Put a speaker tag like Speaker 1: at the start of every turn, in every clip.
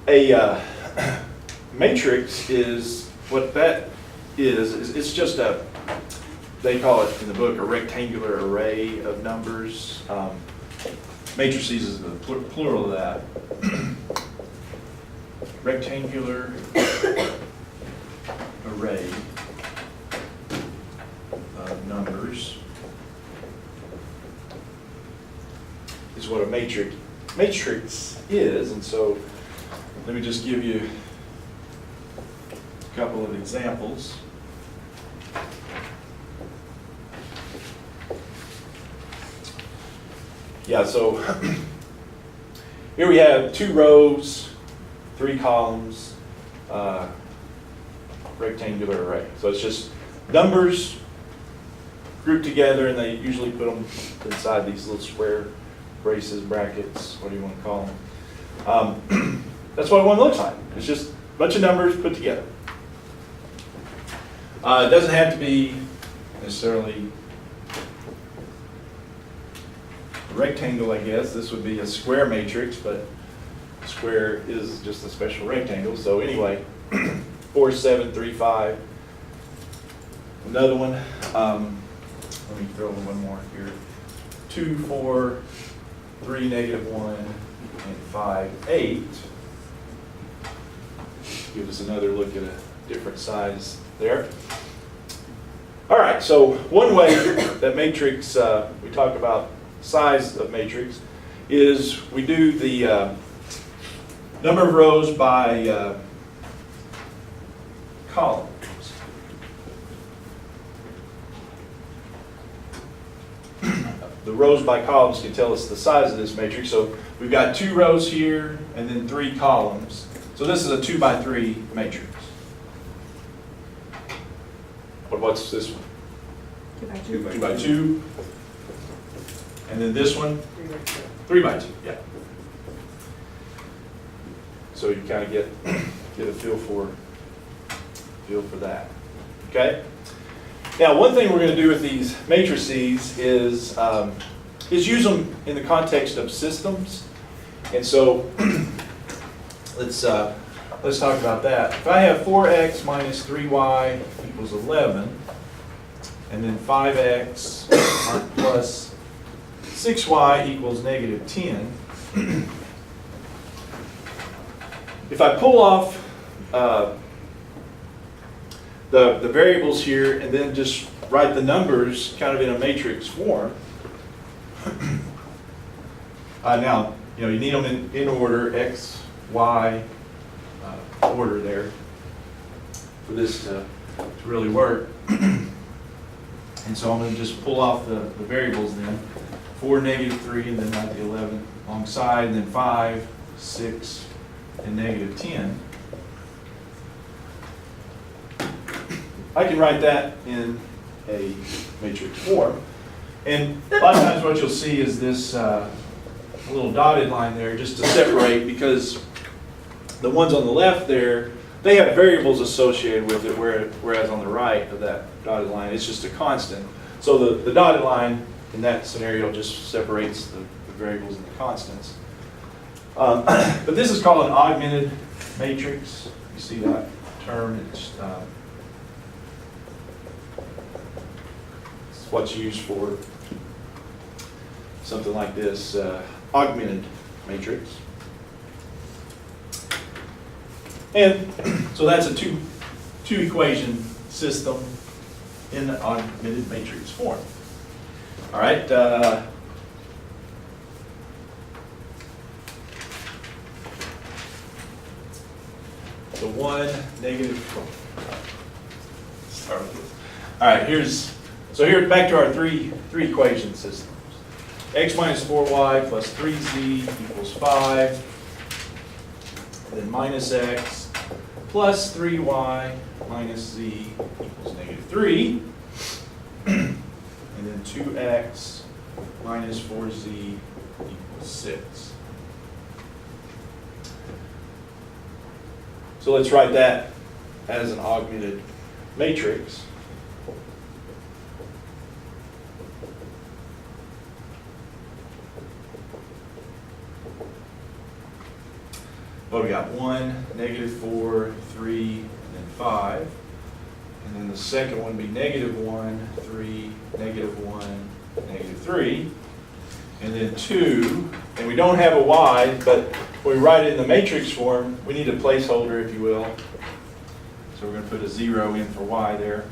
Speaker 1: A matrix is, what that is it's just a, they call it in the book, a rectangular array of numbers. Matrices is the plural of that. Rectangular array of numbers is what a matrix is. And so let me just give you a couple of examples. Yeah, so here we have 2 rows, 3 columns, rectangular array. So it's just numbers grouped together, and they usually put them inside these little square braces, brackets, what do you want to call them. That's what one looks like. It's just a bunch of numbers put together. It doesn't have to be necessarily a rectangle, I guess. This would be a square matrix, but square is just a special rectangle. So anyway, 4, 7, 3, 5. Another one. Let me throw one more here. 2, 4, 3, -1, and 5, 8. Give us another look at a different size there. All right, so one way that matrix, we talk about size of matrix, is we do the number of rows by column. The rows by columns can tell us the size of this matrix. So we've got 2 rows here and then 3 columns. So this is a 2 by 3 matrix. What's this one?
Speaker 2: 2 by 2.
Speaker 1: 2 by 2. And then this one? 3 by 2, yeah. So you kind of get a feel for that. Okay? Now, one thing we're going to do with these matrices is use them in the context of systems. And so let's talk about that. If I have 4x minus 3y equals 11, and then 5x plus 6y equals -10, if I pull off the variables here and then just write the numbers kind of in a matrix form, now you need them in order, x, y, order there for this to really work. And so I'm going to just pull off the variables then. 4, -3, and then write the 11 alongside, and then 5, 6, and -10. I can write that in a matrix form. And a lot of times what you'll see is this little dotted line there just to separate, because the ones on the left there, they have variables associated with it, whereas on the right of that dotted line, it's just a constant. So the dotted line in that scenario just separates the variables and the constants. But this is called an augmented matrix. You see that term? It's what's used for something like this, augmented matrix. And so that's a two equation system in the augmented matrix form. All right. So 1, start with this. All right, here back to our three equation systems. X minus 4y plus 3z equals 5. Then minus x plus 3y minus z equals -3. And then 2x minus 4z equals 6. So let's write that as an augmented matrix. what do we got? 1, -4, 3, and then 5. And then the second one would be -1, 3, -1, -3. And then 2, and we don't have a y, but when we write it in the matrix form, we need a placeholder, if you will. So we're going to put a 0 in for y there.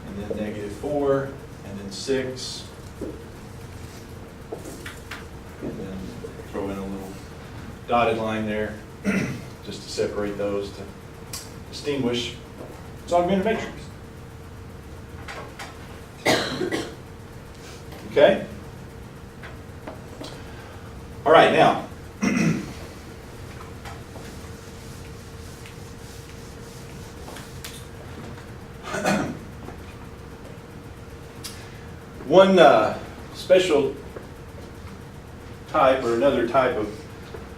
Speaker 1: And then -4, and then 6. And then throw in a little dotted line there, just to separate those, to distinguish. It's augmented matrix. Okay? All right, now. One special type, or another type of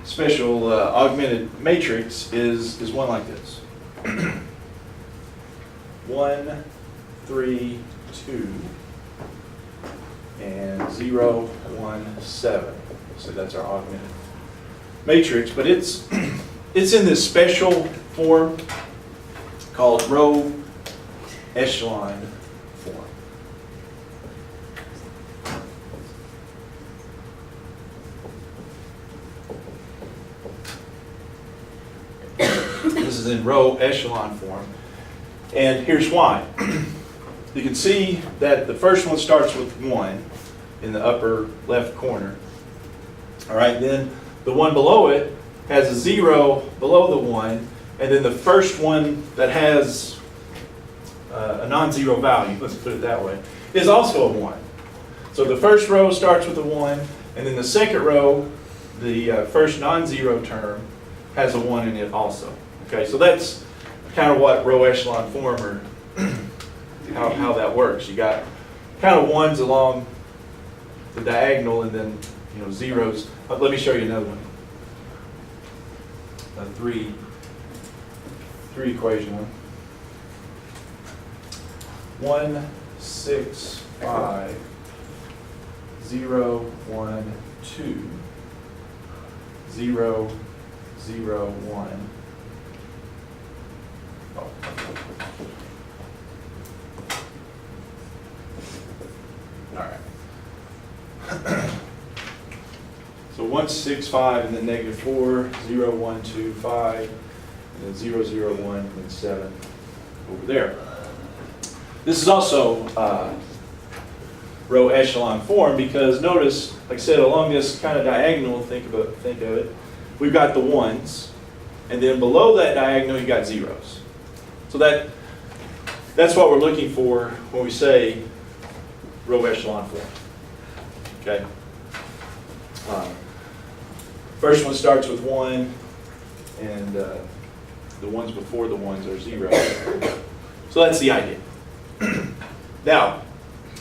Speaker 1: special augmented matrix is one like this. 1, 3, 2, and 0, 1, 7. So that's our augmented matrix, but it's in this special form called row echelon form. This is in row echelon form, and here's why. You can see that the first one starts with 1 in the upper left corner. All right, then the one below it has a 0 below the 1, and then the first one that has a non-zero value, let's put it that way, is also a 1. So the first row starts with a 1, and then the second row, the first non-zero term, has a 1 in it also. Okay, so that's kind of what row echelon form, or how that works. You got kind of 1s along the diagonal, and then zeros. Let me show you another one. A three equation one. 1, 6, 5, 0, 1, 2, 0, 0, 1. Oh. All right. So 1, 6, 5, and then -4, 0, 1, 2, 5, and then 0, 0, 1, and then 7 over there. This is also row echelon form, because notice, like I said, along this kind of diagonal, think of it, we've got the 1s, and then below that diagonal you got zeros. So that's what we're looking for when we say row echelon form. Okay. First one starts with 1, and the ones before the 1s are 0. So that's the idea. Now,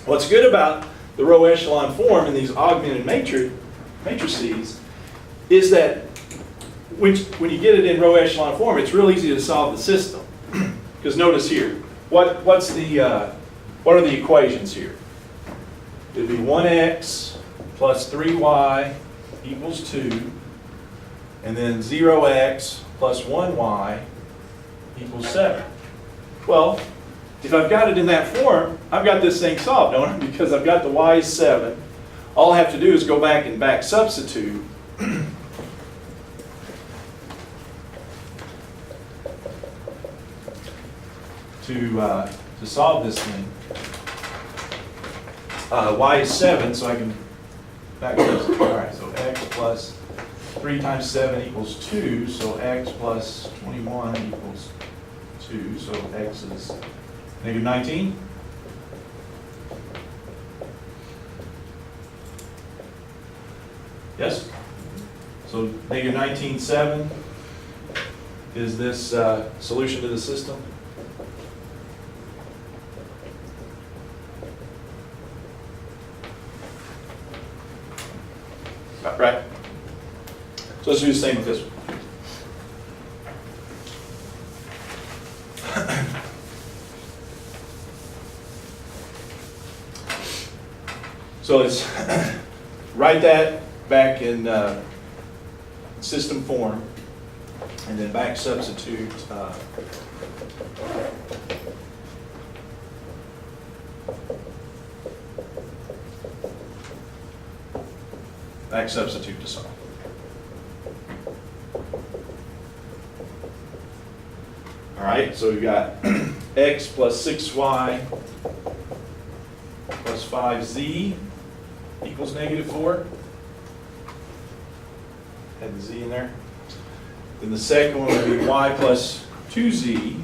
Speaker 1: what's good about the row echelon form in these augmented matrices is that when you get it in row echelon form, it's real easy to solve the system. Because notice here, what are the equations here? It would be 1x plus 3y equals 2, and then 0x plus 1y equals 7. Well, if I've got it in that form, I've got this thing solved, don't I? Because I've got the y is 7. All I have to do is go back and back substitute. To solve this thing. Y is 7, so I can back substitute. All right, so x plus 3 times 7 equals 2, so x plus 21 equals 2, so x is -19. Yes? So -19, 7 is this solution to the system. Right? So let's do the same with this one. So let's write that back in system form. And then back substitute to solve. All right, so we've got x plus 6y plus 5z equals -4. Had the z in there. Then the second one would be y plus 2z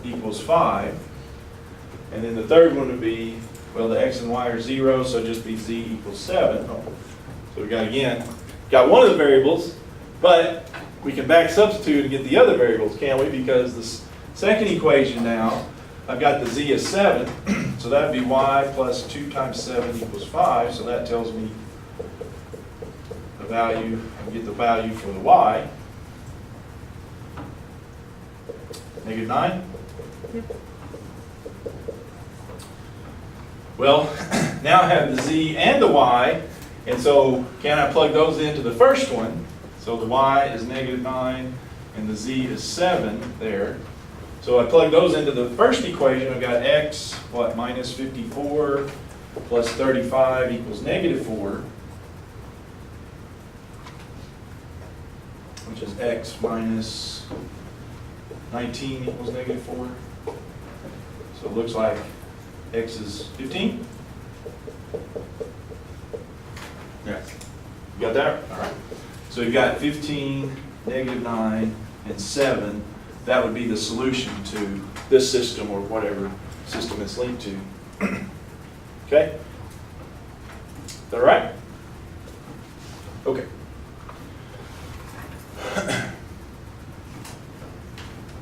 Speaker 1: equals 5. And then the third one would be, well, the x and y are 0, so it'd just be z equals 7. So we got one of the variables, but we can back substitute and get the other variables, can't we? Because the second equation now, I've got the z as 7, so that would be y plus 2 times 7 equals 5, so that tells me the value, I can get the value for the y. -9? Well, now I have the z and the y, and so can I plug those into the first one? So the y is -9 and the z is 7 there. So I plug those into the first equation. I've got x, what, minus 54 plus 35 equals -4, which is x minus 19 equals -4. So it looks like x is 15. Yeah. You got that? All right. So you've got 15, -9, and 7. That would be the solution to this system or whatever system it's linked to. Okay? Is that all right? Okay.